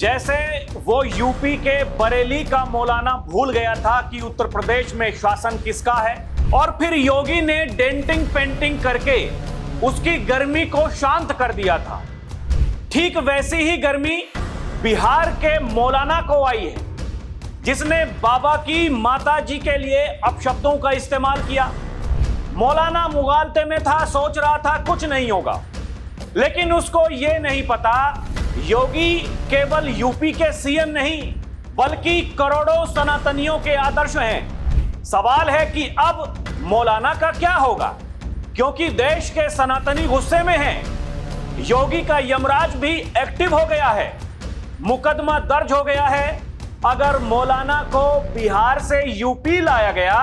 जैसे वो यूपी के बरेली का मौलाना भूल गया था कि उत्तर प्रदेश में शासन किसका है, और फिर योगी ने डेंटिंग पेंटिंग करके उसकी गर्मी को शांत कर दिया था। ठीक वैसी ही गर्मी बिहार के मौलाना को आई है, जिसने बाबा की माता जी के लिए अपशब्दों का इस्तेमाल किया। मौलाना मुगालते में था, सोच रहा था कुछ नहीं होगा, लेकिन उसको यह नहीं पता योगी केवल यूपी के सीएम नहीं बल्कि करोड़ों सनातनियों के आदर्श हैं। सवाल है कि अब मौलाना का क्या होगा, क्योंकि देश के सनातनी गुस्से में हैं। योगी का यमराज भी एक्टिव हो गया है, मुकदमा दर्ज हो गया है। अगर मौलाना को बिहार से यूपी लाया गया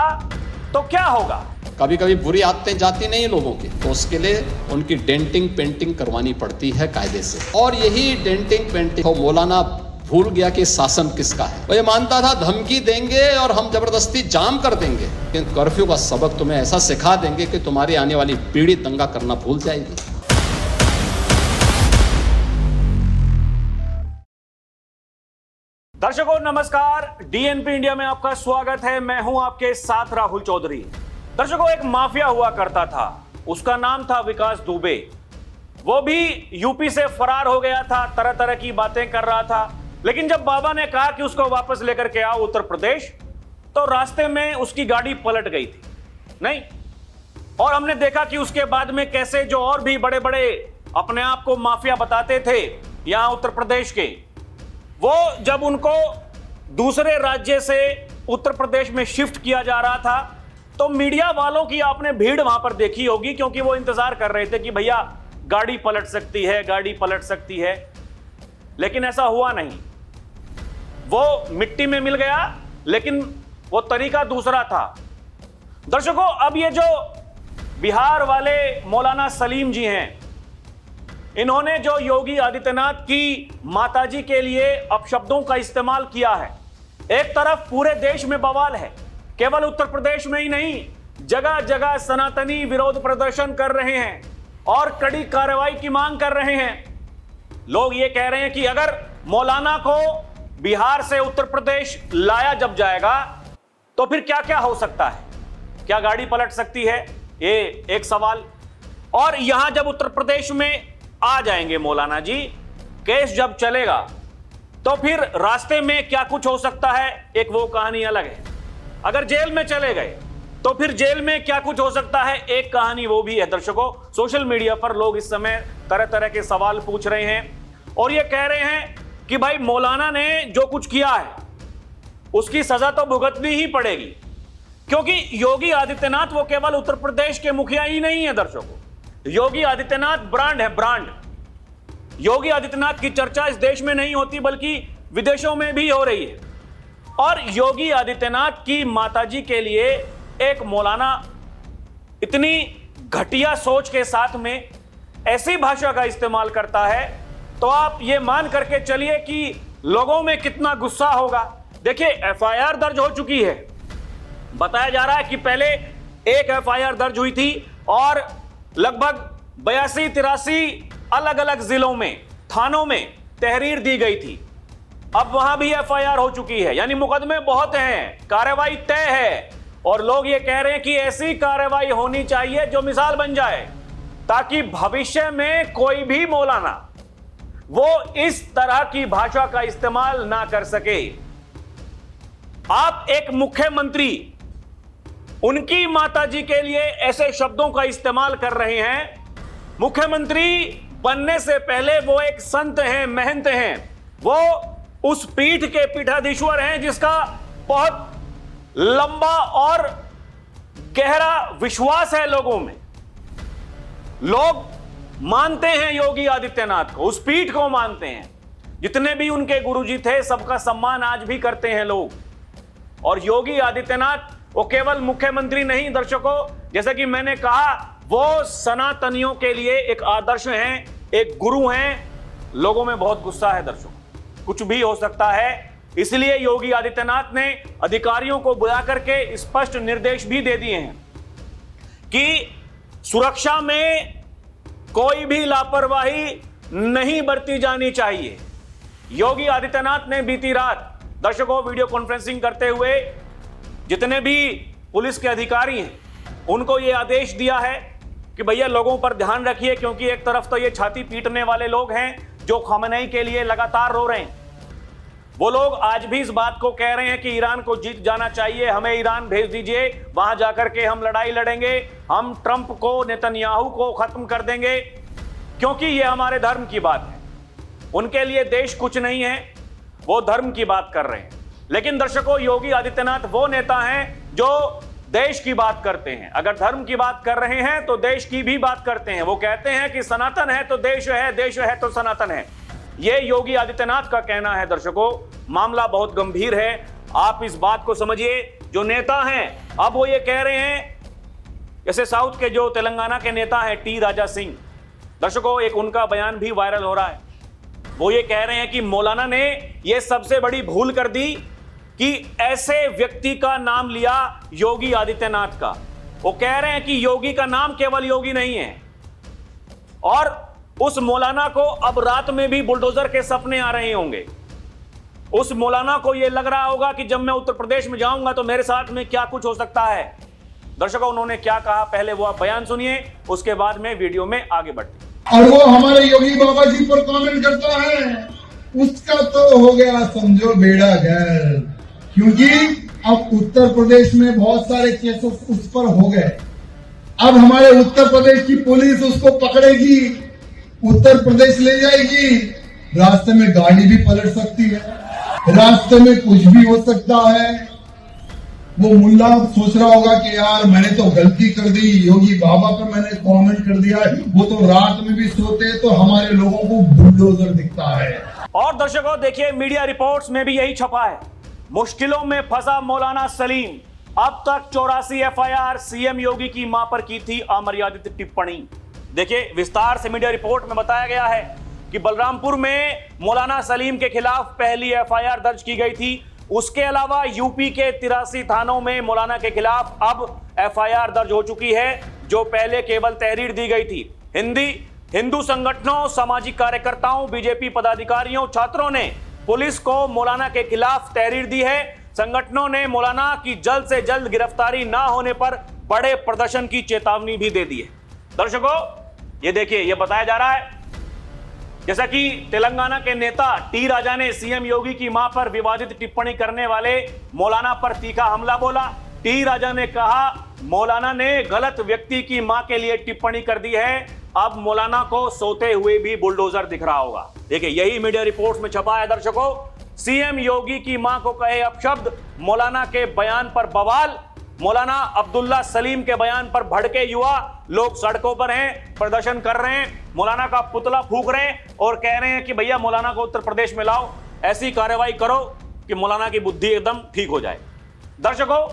तो क्या होगा? कभी कभी बुरी आदतें जाती नहीं लोगों की, तो उसके लिए उनकी डेंटिंग पेंटिंग करवानी पड़ती है कायदे से। और यही डेंटिंग पेंटिंग तो मौलाना भूल गया कि शासन किसका है। वो ये मानता था धमकी देंगे और हम जबरदस्ती जाम कर देंगे, लेकिन कर्फ्यू का सबक तुम्हें ऐसा सिखा देंगे कि तुम्हारी आने वाली पीढ़ी दंगा करना भूल जाएगी। दर्शकों नमस्कार, डीएनपी इंडिया में आपका स्वागत है। मैं हूं आपके साथ राहुल चौधरी। दर्शकों, एक माफिया हुआ करता था, उसका नाम था विकास दुबे। वो भी यूपी से फरार हो गया था, तरह तरह की बातें कर रहा था, लेकिन जब बाबा ने कहा कि उसको वापस लेकर के आओ उत्तर प्रदेश, तो रास्ते में उसकी गाड़ी पलट गई थी नहीं। और हमने देखा कि उसके बाद में कैसे जो और भी बड़े बड़े अपने आप को माफिया बताते थे यहां उत्तर प्रदेश के, वो जब उनको दूसरे राज्य से उत्तर प्रदेश में शिफ्ट किया जा रहा था तो मीडिया वालों की आपने भीड़ वहां पर देखी होगी, क्योंकि वो इंतजार कर रहे थे कि भैया गाड़ी पलट सकती है, गाड़ी पलट सकती है। लेकिन ऐसा हुआ नहीं, वो मिट्टी में मिल गया, लेकिन वो तरीका दूसरा था। दर्शकों, अब ये जो बिहार वाले मौलाना सलीम जी हैं, इन्होंने जो योगी आदित्यनाथ की माताजी के लिए अपशब्दों का इस्तेमाल किया है, एक तरफ पूरे देश में बवाल है, केवल उत्तर प्रदेश में ही नहीं, जगह जगह सनातनी विरोध प्रदर्शन कर रहे हैं और कड़ी कार्रवाई की मांग कर रहे हैं। लोग ये कह रहे हैं कि अगर मौलाना को बिहार से उत्तर प्रदेश लाया जब जाएगा तो फिर क्या क्या हो सकता है, क्या गाड़ी पलट सकती है, ये एक सवाल। और यहां जब उत्तर प्रदेश में आ जाएंगे मौलाना जी, केस जब चलेगा तो फिर रास्ते में क्या कुछ हो सकता है, एक वो कहानी अलग है। अगर जेल में चले गए तो फिर जेल में क्या कुछ हो सकता है, एक कहानी वो भी है। दर्शकों, सोशल मीडिया पर लोग इस समय तरह तरह के सवाल पूछ रहे हैं और ये कह रहे हैं कि भाई मौलाना ने जो कुछ किया है उसकी सजा तो भुगतनी ही पड़ेगी, क्योंकि योगी आदित्यनाथ वो केवल उत्तर प्रदेश के मुखिया ही नहीं है। दर्शकों, योगी आदित्यनाथ ब्रांड है, ब्रांड। योगी आदित्यनाथ की चर्चा इस देश में नहीं होती बल्कि विदेशों में भी हो रही है। और योगी आदित्यनाथ की माताजी के लिए एक मौलाना इतनी घटिया सोच के साथ में ऐसी भाषा का इस्तेमाल करता है, तो आप ये मान करके चलिए कि लोगों में कितना गुस्सा होगा। देखिए, एफआईआर दर्ज हो चुकी है। बताया जा रहा है कि पहले एक एफआईआर दर्ज हुई थी और लगभग 82-83 अलग अलग जिलों में, थानों में तहरीर दी गई थी। अब वहां भी एफआईआर हो चुकी है, यानी मुकदमे बहुत हैं, कार्रवाई तय है। और लोग ये कह रहे हैं कि ऐसी कार्रवाई होनी चाहिए जो मिसाल बन जाए, ताकि भविष्य में कोई भी मौलाना वो इस तरह की भाषा का इस्तेमाल ना कर सके। आप एक मुख्यमंत्री उनकी माताजी के लिए ऐसे शब्दों का इस्तेमाल कर रहे हैं। मुख्यमंत्री बनने से पहले वो एक संत हैं, महंत हैं, वो उस पीठ के पीठाधीश्वर हैं जिसका बहुत लंबा और गहरा विश्वास है लोगों में। लोग मानते हैं योगी आदित्यनाथ को, उस पीठ को मानते हैं। जितने भी उनके गुरुजी थे सबका सम्मान आज भी करते हैं लोग। और योगी आदित्यनाथ वो केवल मुख्यमंत्री नहीं दर्शकों, जैसे कि मैंने कहा, वो सनातनियों के लिए एक आदर्श हैं, एक गुरु हैं। लोगों में बहुत गुस्सा है दर्शकों, कुछ भी हो सकता है। इसलिए योगी आदित्यनाथ ने अधिकारियों को बुला करके स्पष्ट निर्देश भी दे दिए हैं कि सुरक्षा में कोई भी लापरवाही नहीं बरती जानी चाहिए। योगी आदित्यनाथ ने बीती रात दर्शकों वीडियो कॉन्फ्रेंसिंग करते हुए जितने भी पुलिस के अधिकारी हैं उनको यह आदेश दिया है कि भैया लोगों पर ध्यान रखिए, क्योंकि एक तरफ तो ये छाती पीटने वाले लोग हैं जो खamenei के लिए लगातार रो रहे हैं। वो लोग आज भी इस बात को कह रहे हैं कि ईरान को जीत जाना चाहिए, हमें ईरान भेज दीजिए, वहां जाकर के हम लड़ाई लड़ेंगे, हम ट्रंप को, नेतन्याहू को खत्म कर देंगे, क्योंकि ये हमारे धर्म की बात है। उनके लिए देश कुछ नहीं है, वो धर्म की बात कर रहे हैं। लेकिन दर्शकों, योगी आदित्यनाथ वो नेता हैं जो देश की बात करते हैं। अगर धर्म की बात कर रहे हैं तो देश की भी बात करते हैं। वो कहते हैं कि सनातन है तो देश है, देश है तो सनातन है। ये योगी आदित्यनाथ का कहना है। दर्शकों, मामला बहुत गंभीर है, आप इस बात को समझिए। जो नेता हैं अब वो ये कह रहे हैं, जैसे साउथ के जो तेलंगाना के नेता हैं टी राजा सिंह, दर्शकों एक उनका बयान भी वायरल हो रहा है। वो ये कह रहे हैं कि मौलाना ने ये सबसे बड़ी भूल कर दी कि ऐसे व्यक्ति का नाम लिया योगी आदित्यनाथ का। वो कह रहे हैं कि योगी का नाम केवल योगी नहीं है, और उस मौलाना को अब रात में भी बुलडोजर के सपने आ रहे होंगे। उस मौलाना को यह लग रहा होगा कि जब मैं उत्तर प्रदेश में जाऊंगा तो मेरे साथ में क्या कुछ हो सकता है। दर्शकों, उन्होंने क्या कहा, पहले वो आप बयान सुनिए, उसके बाद में वीडियो में आगे बढ़ते हैं। और वो हमारे योगी बाबा जी पर कमेंट करता है, उसका तो हो गया समझो बेड़ा गर्क, क्योंकि अब उत्तर प्रदेश में बहुत सारे केसेस उस पर हो गए। अब हमारे उत्तर प्रदेश की पुलिस उसको पकड़ेगी, उत्तर प्रदेश ले जाएगी, रास्ते में गाड़ी भी पलट सकती है, रास्ते में कुछ भी हो सकता है। वो मुल्ला सोच रहा होगा कि यार मैंने तो गलती कर दी, योगी बाबा पर मैंने कमेंट कर दिया, वो तो रात में भी सोते तो हमारे लोगों को बुलडोजर दिखता है। और दर्शकों देखिए, मीडिया रिपोर्ट्स में भी यही छपा है। मुश्किलों में फंसा मौलाना सलीम, अब तक 84 एफआईआर, सीएम योगी की मां पर की थी अमर्यादित टिप्पणी। देखिए विस्तार से मीडिया रिपोर्ट में बताया गया है कि बलरामपुर में मौलाना सलीम के खिलाफ पहली एफआईआर दर्ज की गई थी। उसके अलावा यूपी के 83 थानों में मौलाना के खिलाफ अब एफआईआर दर्ज हो चुकी है, जो पहले केवल तहरीर दी गई थी। हिंदू संगठनों, सामाजिक कार्यकर्ताओं, बीजेपी पदाधिकारियों, छात्रों ने पुलिस को मौलाना के खिलाफ तहरीर दी है। संगठनों ने मौलाना की जल्द से जल्द गिरफ्तारी ना होने पर बड़े प्रदर्शन की चेतावनी भी दे दी है। दर्शकों ये देखिए, ये बताया जा रहा है जैसा कि तेलंगाना के नेता टी राजा ने सीएम योगी की मां पर विवादित टिप्पणी करने वाले मौलाना पर तीखा हमला बोला। टी राजा ने कहा मौलाना ने गलत व्यक्ति की मां के लिए टिप्पणी कर दी है, अब मौलाना को सोते हुए भी बुलडोजर दिख रहा होगा। देखिए यही मीडिया रिपोर्ट्स में छपा है। दर्शकों, सीएम योगी की मां को कहे अपशब्द, मौलाना के बयान पर बवाल, मौलाना अब्दुल्ला सलीम के बयान पर भड़के युवा लोग सड़कों पर हैं, प्रदर्शन कर रहे हैं, मौलाना का पुतला फूंक रहे हैं और कह रहे हैं कि भैया मौलाना को उत्तर प्रदेश में लाओ, ऐसी कार्रवाई करो कि मौलाना की बुद्धि एकदम ठीक हो जाए। दर्शकों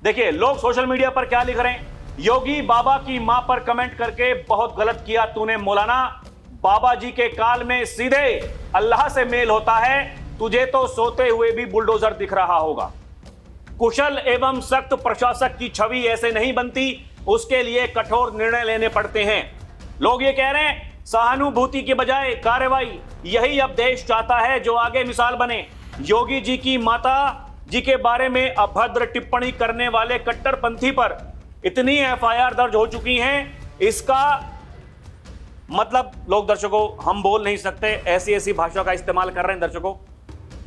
देखिए लोग सोशल मीडिया पर क्या लिख रहे हैं, योगी बाबा की मां पर कमेंट करके बहुत गलत किया तूने मौलाना, बाबा जी के काल में सीधे अल्लाह से मेल होता है, तुझे तो सोते हुए भी बुलडोजर दिख रहा होगा। कुशल एवं सख्त प्रशासक की छवि ऐसे नहीं बनती, उसके लिए कठोर निर्णय लेने पड़ते हैं। लोग ये कह रहे हैं सहानुभूति के बजाय कार्रवाई, यही अब देश चाहता है, जो आगे मिसाल बने। योगी जी की माता जी के बारे में अभद्र टिप्पणी करने वाले कट्टरपंथी पर इतनी एफआईआर दर्ज हो चुकी हैं, इसका मतलब लोग दर्शकों हम बोल नहीं सकते, ऐसी ऐसी भाषा का इस्तेमाल कर रहे हैं। दर्शकों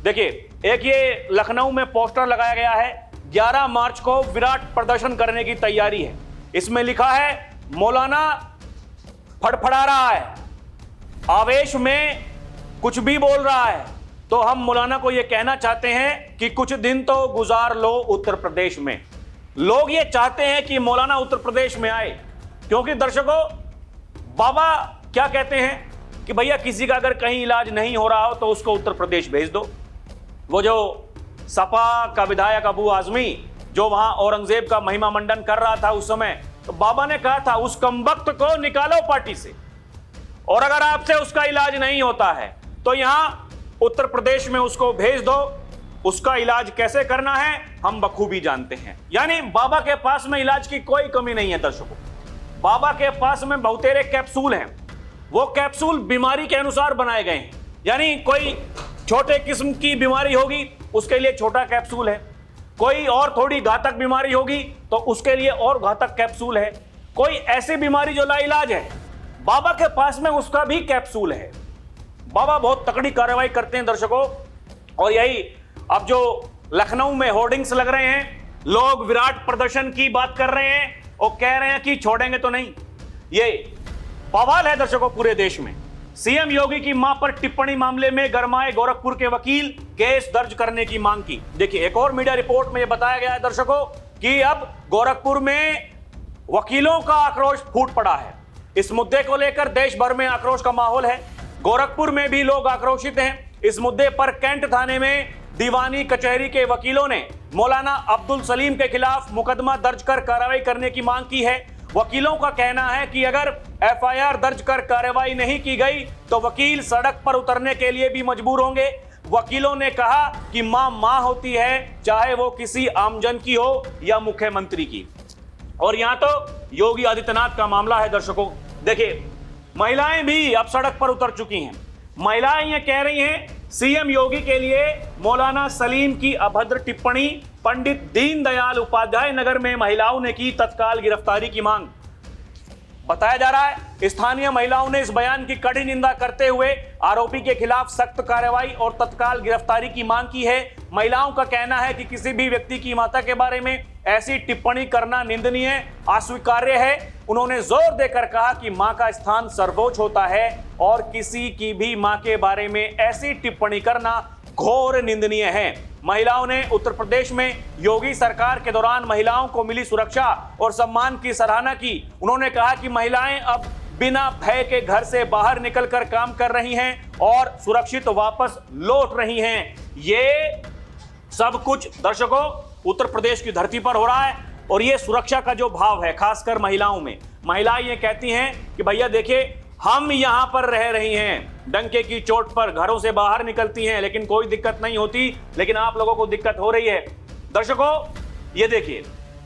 देखिए, एक ये लखनऊ में पोस्टर लगाया गया है, 11 मार्च को विराट प्रदर्शन करने की तैयारी है। इसमें लिखा है मौलाना फड़फड़ा रहा है, आवेश में कुछ भी बोल रहा है, तो हम मौलाना को यह कहना चाहते हैं कि कुछ दिन तो गुजार लो उत्तर प्रदेश में। लोग ये चाहते हैं कि मौलाना उत्तर प्रदेश में आए, क्योंकि दर्शकों बाबा क्या कहते हैं कि भैया किसी का अगर कहीं इलाज नहीं हो रहा हो तो उसको उत्तर प्रदेश भेज दो। वो जो सपा का विधायक अबू आजमी जो वहां औरंगजेब का महिमा मंडन कर रहा था उस समय, तो बाबा ने कहा था उस कमबख्त को निकालो पार्टी से, और अगर आपसे उसका इलाज नहीं होता है तो यहां उत्तर प्रदेश में उसको भेज दो, उसका इलाज कैसे करना है हम बखूबी जानते हैं। यानी बाबा के पास में इलाज की कोई कमी नहीं है। दर्शकों बाबा के पास में बहुतेरे कैप्सूल हैं, वो कैप्सूल बीमारी के अनुसार बनाए गए हैं, यानी कोई छोटे किस्म की बीमारी होगी उसके लिए छोटा कैप्सूल है, कोई और थोड़ी घातक बीमारी होगी तो उसके लिए और घातक कैप्सूल है, कोई ऐसी बीमारी जो लाइलाज है बाबा के पास में उसका भी कैप्सूल है। बाबा बहुत तकड़ी कार्रवाई करते हैं दर्शकों। और यही अब जो लखनऊ में होर्डिंग्स लग रहे हैं, लोग विराट प्रदर्शन की बात कर रहे हैं और कह रहे हैं कि छोड़ेंगे तो नहीं, ये बवाल है दर्शकों पूरे देश में। सीएम योगी की मां पर टिप्पणी मामले में गरमाए गोरखपुर के वकील, केस दर्ज करने की मांग की। देखिए एक और मीडिया रिपोर्ट में यह बताया गया है दर्शकों कि अब गोरखपुर में वकीलों का आक्रोश फूट पड़ा है। इस मुद्दे को लेकर देश भर में आक्रोश का माहौल है, गोरखपुर में भी लोग आक्रोशित हैं। इस मुद्दे पर कैंट थाने में दीवानी कचहरी के वकीलों ने मौलाना अब्दुल सलीम के खिलाफ मुकदमा दर्ज कर कार्रवाई करने की मांग की है। वकीलों का कहना है कि अगर एफआईआर दर्ज कर कार्रवाई नहीं की गई तो वकील सड़क पर उतरने के लिए भी मजबूर होंगे। वकीलों ने कहा कि मां होती है, चाहे वो किसी आमजन की हो या मुख्यमंत्री की। और यहां तो योगी आदित्यनाथ का मामला है दर्शकों। देखिए महिलाएं भी अब सड़क पर उतर चुकी हैं। महिलाएं ये कह रही हैं सीएम योगी के लिए मौलाना सलीम की अभद्र टिप्पणी, पंडित दीनदयाल उपाध्याय नगर में महिलाओं ने की तत्काल गिरफ्तारी की मांग। बताया जा रहा है स्थानीय महिलाओं ने इस बयान की कड़ी निंदा करते हुए आरोपी के खिलाफ सख्त कार्रवाई और तत्काल गिरफ्तारी की मांग की है। महिलाओं का कहना है कि किसी भी व्यक्ति की माता के बारे में ऐसी टिप्पणी करना निंदनीय, अस्वीकार्य है। उन्होंने जोर देकर कहा कि मां का स्थान सर्वोच्च होता है और किसी की भी मां के बारे में ऐसी टिप्पणी करना घोर निंदनीय है। महिलाओं ने उत्तर प्रदेश में योगी सरकार के दौरान महिलाओं को मिली सुरक्षा और सम्मान की सराहना की। उन्होंने कहा कि महिलाएं अब बिना भय के घर से बाहर निकलकर काम कर रही हैं और सुरक्षित वापस लौट रही हैं। ये सब कुछ दर्शकों उत्तर प्रदेश की धरती पर हो रहा है और ये सुरक्षा का जो भाव है खासकर महिलाओं में, महिलाएं ये कहती हैं कि भैया देखिए हम यहां पर रह रही हैं, डंके की चोट पर घरों से बाहर निकलती हैं लेकिन कोई दिक्कत नहीं होती, लेकिन आप लोगों को दिक्कत हो रही है। दर्शकों ये देखिए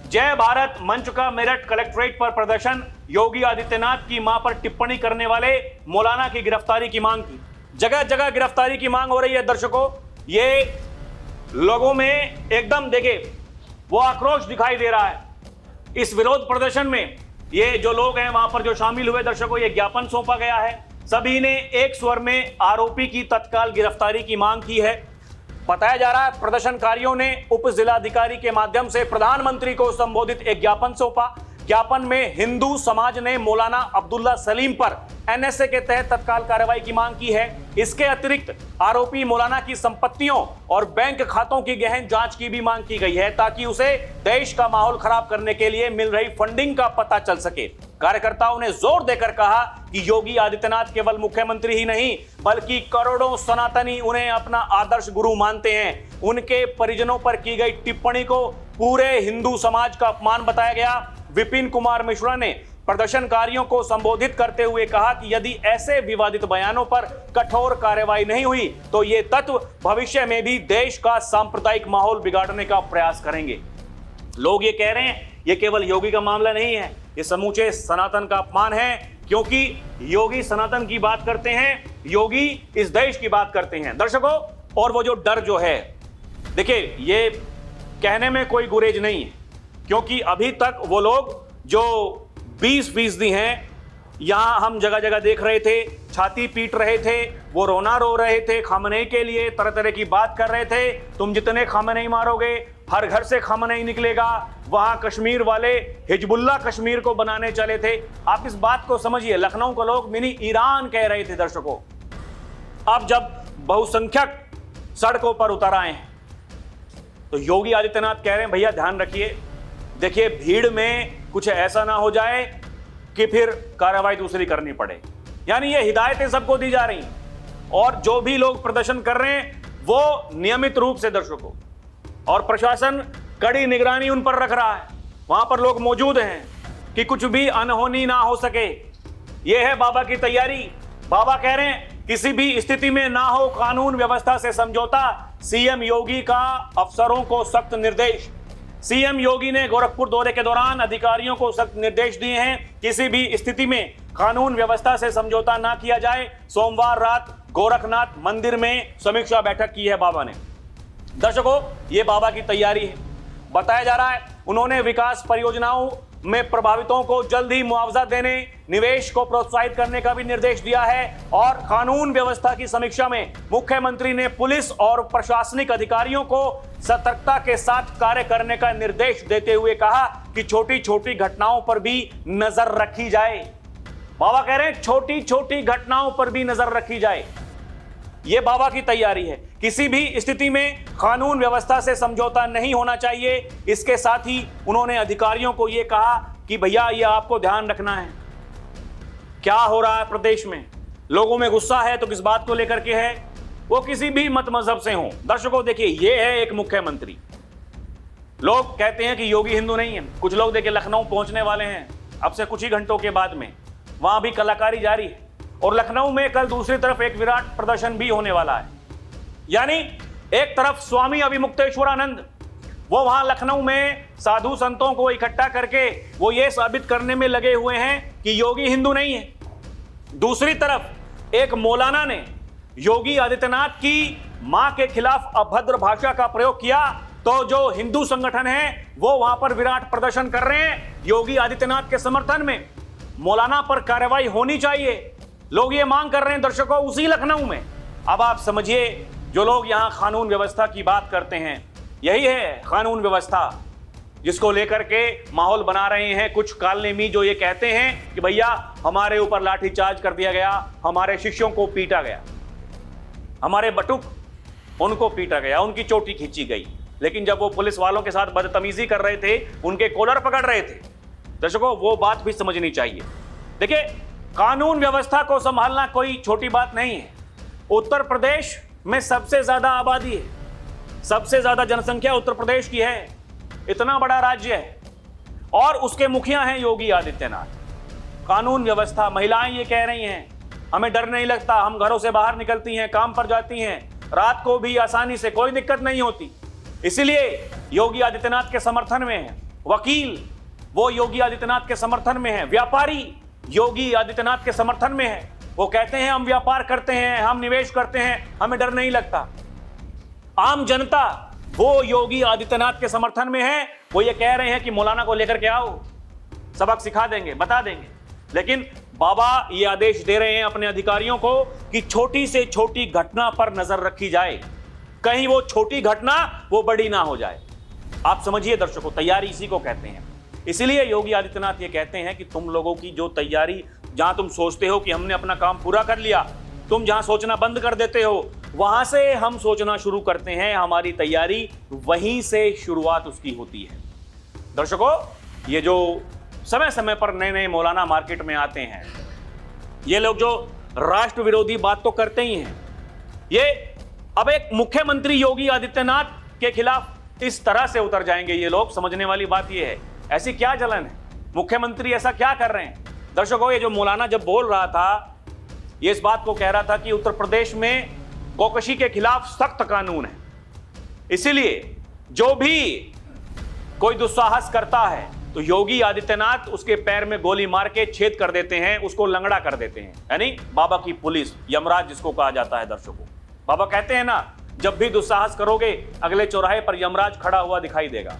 जय भारत मंच का मेरठ कलेक्ट्रेट पर प्रदर्शन, योगी आदित्यनाथ की मां पर टिप्पणी करने वाले मौलाना की गिरफ्तारी की मांग की। जगह जगह गिरफ्तारी की मांग हो रही है दर्शकों। ये लोगों में एकदम देखिए वो आक्रोश दिखाई दे रहा है। इस विरोध प्रदर्शन में ये जो लोग हैं वहां पर जो शामिल हुए दर्शकों, ये ज्ञापन सौंपा गया है। सभी ने एक स्वर में आरोपी की तत्काल गिरफ्तारी की मांग की है। बताया जा रहा है प्रदर्शनकारियों ने उप जिलाधिकारी के माध्यम से प्रधानमंत्री को संबोधित एक ज्ञापन सौंपा। ज्ञापन में हिंदू समाज ने मौलाना अब्दुल्ला सलीम पर एनएसए के तहत तत्काल कार्रवाई की मांग की है। इसके अतिरिक्त आरोपी मौलाना की संपत्तियों और बैंक खातों की गहन जांच की भी मांग की गई है ताकि उसे देश का माहौल खराब करने के लिए मिल रही फंडिंग का पता चल सके। कार्यकर्ताओं ने जोर देकर कहा कि योगी आदित्यनाथ केवल मुख्यमंत्री ही नहीं बल्कि करोड़ों सनातनी उन्हें अपना आदर्श गुरु मानते हैं। उनके परिजनों पर की गई टिप्पणी को पूरे हिंदू समाज का अपमान बताया गया। विपिन कुमार मिश्रा ने प्रदर्शनकारियों को संबोधित करते हुए कहा कि यदि ऐसे विवादित बयानों पर कठोर कार्रवाई नहीं हुई तो ये तत्व भविष्य में भी देश का सांप्रदायिक माहौल बिगाड़ने का प्रयास करेंगे। लोग ये कह रहे हैं ये केवल योगी का मामला नहीं है, ये समूचे सनातन का अपमान है, क्योंकि योगी सनातन की बात करते हैं, योगी इस देश की बात करते हैं दर्शकों। और वो जो डर जो है देखिए ये कहने में कोई गुरेज नहीं है, क्योंकि अभी तक वो लोग जो 20% हैं यहां हम जगह जगह देख रहे थे, छाती पीट रहे थे, वो रोना रो रहे थे खामनेई के लिए, तरह तरह की बात कर रहे थे। तुम जितने खामनेई मारोगे हर घर से खामनेई निकलेगा। वहां कश्मीर वाले हिजबुल्लाह कश्मीर को बनाने चले थे। आप इस बात को समझिए, लखनऊ को लोग मिनी ईरान कह रहे थे दर्शकों। अब जब बहुसंख्यक सड़कों पर उतर आए हैं तो योगी आदित्यनाथ कह रहे हैं भैया ध्यान रखिए, देखिए भीड़ में कुछ ऐसा ना हो जाए कि फिर कार्रवाई दूसरी करनी पड़े। यानी ये हिदायतें सबको दी जा रही हैं और जो भी लोग प्रदर्शन कर रहे हैं वो नियमित रूप से दर्शकों और प्रशासन कड़ी निगरानी उन पर रख रहा है। वहां पर लोग मौजूद हैं कि कुछ भी अनहोनी ना हो सके। यह है बाबा की तैयारी। बाबा कह रहे हैं किसी भी स्थिति में ना हो कानून व्यवस्था से समझौता। सीएम योगी का अफसरों को सख्त निर्देश। सीएम योगी ने गोरखपुर दौरे के दौरान अधिकारियों को सख्त निर्देश दिए हैं, किसी भी स्थिति में कानून व्यवस्था से समझौता ना किया जाए। सोमवार रात गोरखनाथ मंदिर में समीक्षा बैठक की है बाबा ने। दर्शकों, ये बाबा की तैयारी है। बताया जा रहा है उन्होंने विकास परियोजनाओं में प्रभावितों को जल्द ही मुआवजा देने, निवेश को प्रोत्साहित करने का भी निर्देश दिया है। और कानून व्यवस्था की समीक्षा में मुख्यमंत्री ने पुलिस और प्रशासनिक अधिकारियों को सतर्कता के साथ कार्य करने का निर्देश देते हुए कहा कि छोटी छोटी घटनाओं पर भी नजर रखी जाए। बाबा कह रहे हैं छोटी छोटी घटनाओं पर भी नजर रखी जाए। यह बाबा की तैयारी है। किसी भी स्थिति में कानून व्यवस्था से समझौता नहीं होना चाहिए। इसके साथ ही उन्होंने अधिकारियों को यह कहा कि भैया ये आपको ध्यान रखना है क्या हो रहा है प्रदेश में। लोगों में गुस्सा है तो किस बात को लेकर के है, वो किसी भी मत मजहब से हो। दर्शकों देखिए, ये है एक मुख्यमंत्री। लोग कहते हैं कि योगी हिंदू नहीं है। कुछ लोग देखिए लखनऊ पहुंचने वाले हैं अब से कुछ ही घंटों के बाद में, वहां भी कलाकारी जारी है। और लखनऊ में कल दूसरी तरफ एक विराट प्रदर्शन भी होने वाला है। यानी एक तरफ स्वामी अभिमुक्तेश्वरानंद वो वहां लखनऊ में साधु संतों को इकट्ठा करके वो ये साबित करने में लगे हुए हैं कि योगी हिंदू नहीं है। दूसरी तरफ एक मौलाना ने योगी आदित्यनाथ की मां के खिलाफ अभद्र भाषा का प्रयोग किया, तो जो हिंदू संगठन है वो वहां पर विराट प्रदर्शन कर रहे हैं योगी आदित्यनाथ के समर्थन में। मौलाना पर कार्रवाई होनी चाहिए, लोग ये मांग कर रहे हैं दर्शकों, उसी लखनऊ में। अब आप समझिए, जो लोग यहां कानून व्यवस्था की बात करते हैं, यही है कानून व्यवस्था जिसको लेकर के माहौल बना रहे हैं कुछ कालनेमी, जो ये कहते हैं कि भैया हमारे ऊपर लाठीचार्ज कर दिया गया, हमारे शिष्यों को पीटा गया, हमारे बटुक उनको पीटा गया, उनकी चोटी खींची गई। लेकिन जब वो पुलिस वालों के साथ बदतमीजी कर रहे थे, उनके कॉलर पकड़ रहे थे, दर्शकों वो बात भी समझनी चाहिए। देखिए, कानून व्यवस्था को संभालना कोई छोटी बात नहीं है। उत्तर प्रदेश में सबसे ज्यादा आबादी है, सबसे ज्यादा जनसंख्या उत्तर प्रदेश की है, इतना बड़ा राज्य है, और उसके मुखिया हैं योगी आदित्यनाथ। कानून व्यवस्था, महिलाएं ये कह रही हैं हमें डर नहीं लगता, हम घरों से बाहर निकलती हैं, काम पर जाती हैं, रात को भी आसानी से, कोई दिक्कत नहीं होती। इसीलिए योगी आदित्यनाथ के समर्थन में है। वकील वो योगी आदित्यनाथ के समर्थन में है, व्यापारी योगी आदित्यनाथ के समर्थन में है। वो कहते हैं हम व्यापार करते हैं, हम निवेश करते हैं, हमें डर नहीं लगता। आम जनता वो योगी आदित्यनाथ के समर्थन में है। वो ये कह रहे हैं कि मौलाना को लेकर के आओ, सबक सिखा देंगे, बता देंगे। लेकिन बाबा ये आदेश दे रहे हैं अपने अधिकारियों को कि छोटी से छोटी घटना पर नजर रखी जाए, कहीं वो छोटी घटना वो बड़ी ना हो जाए। आप समझिए दर्शकों, तैयारी इसी को कहते हैं। इसीलिए योगी आदित्यनाथ ये कहते हैं कि तुम लोगों की जो तैयारी, जहां तुम सोचते हो कि हमने अपना काम पूरा कर लिया, तुम जहां सोचना बंद कर देते हो, वहां से हम सोचना शुरू करते हैं। हमारी तैयारी वहीं से शुरुआत उसकी होती है। दर्शकों, ये जो समय समय पर नए नए मौलाना मार्केट में आते हैं, ये लोग जो राष्ट्र विरोधी बात तो करते ही हैं, ये अब एक मुख्यमंत्री योगी आदित्यनाथ के खिलाफ इस तरह से उतर जाएंगे ये लोग। समझने वाली बात ये है, ऐसी क्या जलन है, मुख्यमंत्री ऐसा क्या कर रहे हैं। दर्शकों, ये जो मौलाना जब बोल रहा था, ये इस बात को कह रहा था कि उत्तर प्रदेश में गौकशी के खिलाफ सख्त कानून है, इसीलिए जो भी कोई दुस्साहस करता है तो योगी आदित्यनाथ उसके पैर में गोली मार के छेद कर देते हैं, उसको लंगड़ा कर देते हैं। यानी बाबा की पुलिस, यमराज जिसको कहा जाता है। दर्शकों, बाबा कहते हैं ना, जब भी दुस्साहस करोगे अगले चौराहे पर यमराज खड़ा हुआ दिखाई देगा।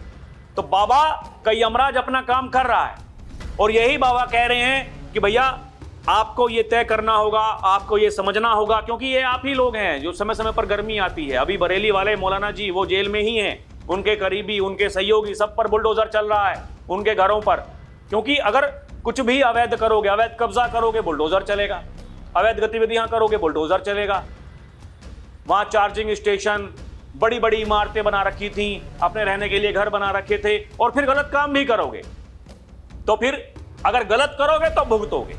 तो बाबा का यमराज अपना काम कर रहा है, और यही बाबा कह रहे हैं कि भैया आपको ये तय करना होगा, आपको ये समझना होगा, क्योंकि ये आप ही लोग हैं जो समय समय पर गर्मी आती है। अभी बरेली वाले मौलाना जी वो जेल में ही हैं, उनके करीबी, उनके सहयोगी, सब पर बुलडोजर चल रहा है, उनके घरों पर। क्योंकि अगर कुछ भी अवैध करोगे, अवैध कब्जा करोगे, बुलडोजर चलेगा, अवैध गतिविधियां करोगे, बुलडोजर चलेगा। वहां चार्जिंग स्टेशन, बड़ी बड़ी इमारतें बना रखी थी, अपने रहने के लिए घर बना रखे थे, और फिर गलत काम भी करोगे तो फिर अगर गलत करोगे तो भुगतोगे।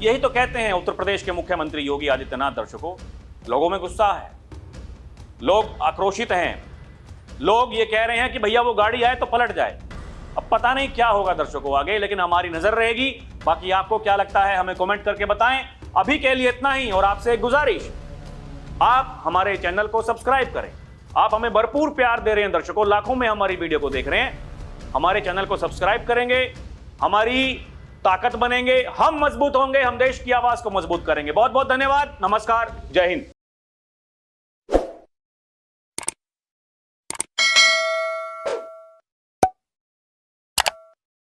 यही तो कहते हैं उत्तर प्रदेश के मुख्यमंत्री योगी आदित्यनाथ। दर्शकों, लोगों में गुस्सा है, लोग आक्रोशित हैं, लोग ये कह रहे हैं कि भैया वो गाड़ी आए तो पलट जाए। अब पता नहीं क्या होगा दर्शकों आगे, लेकिन हमारी नजर रहेगी। बाकी आपको क्या लगता है हमें कमेंट करके बताएं। अभी के लिए इतना ही, और आपसे एक गुजारिश, आप हमारे चैनल को सब्सक्राइब करें। आप हमें भरपूर प्यार दे रहे हैं दर्शकों, लाखों में हमारी वीडियो को देख रहे हैं, हमारे चैनल को सब्सक्राइब करेंगे, हमारी ताकत बनेंगे, हम मजबूत होंगे, हम देश की आवाज को मजबूत करेंगे। बहुत बहुत धन्यवाद। नमस्कार, जय हिंद।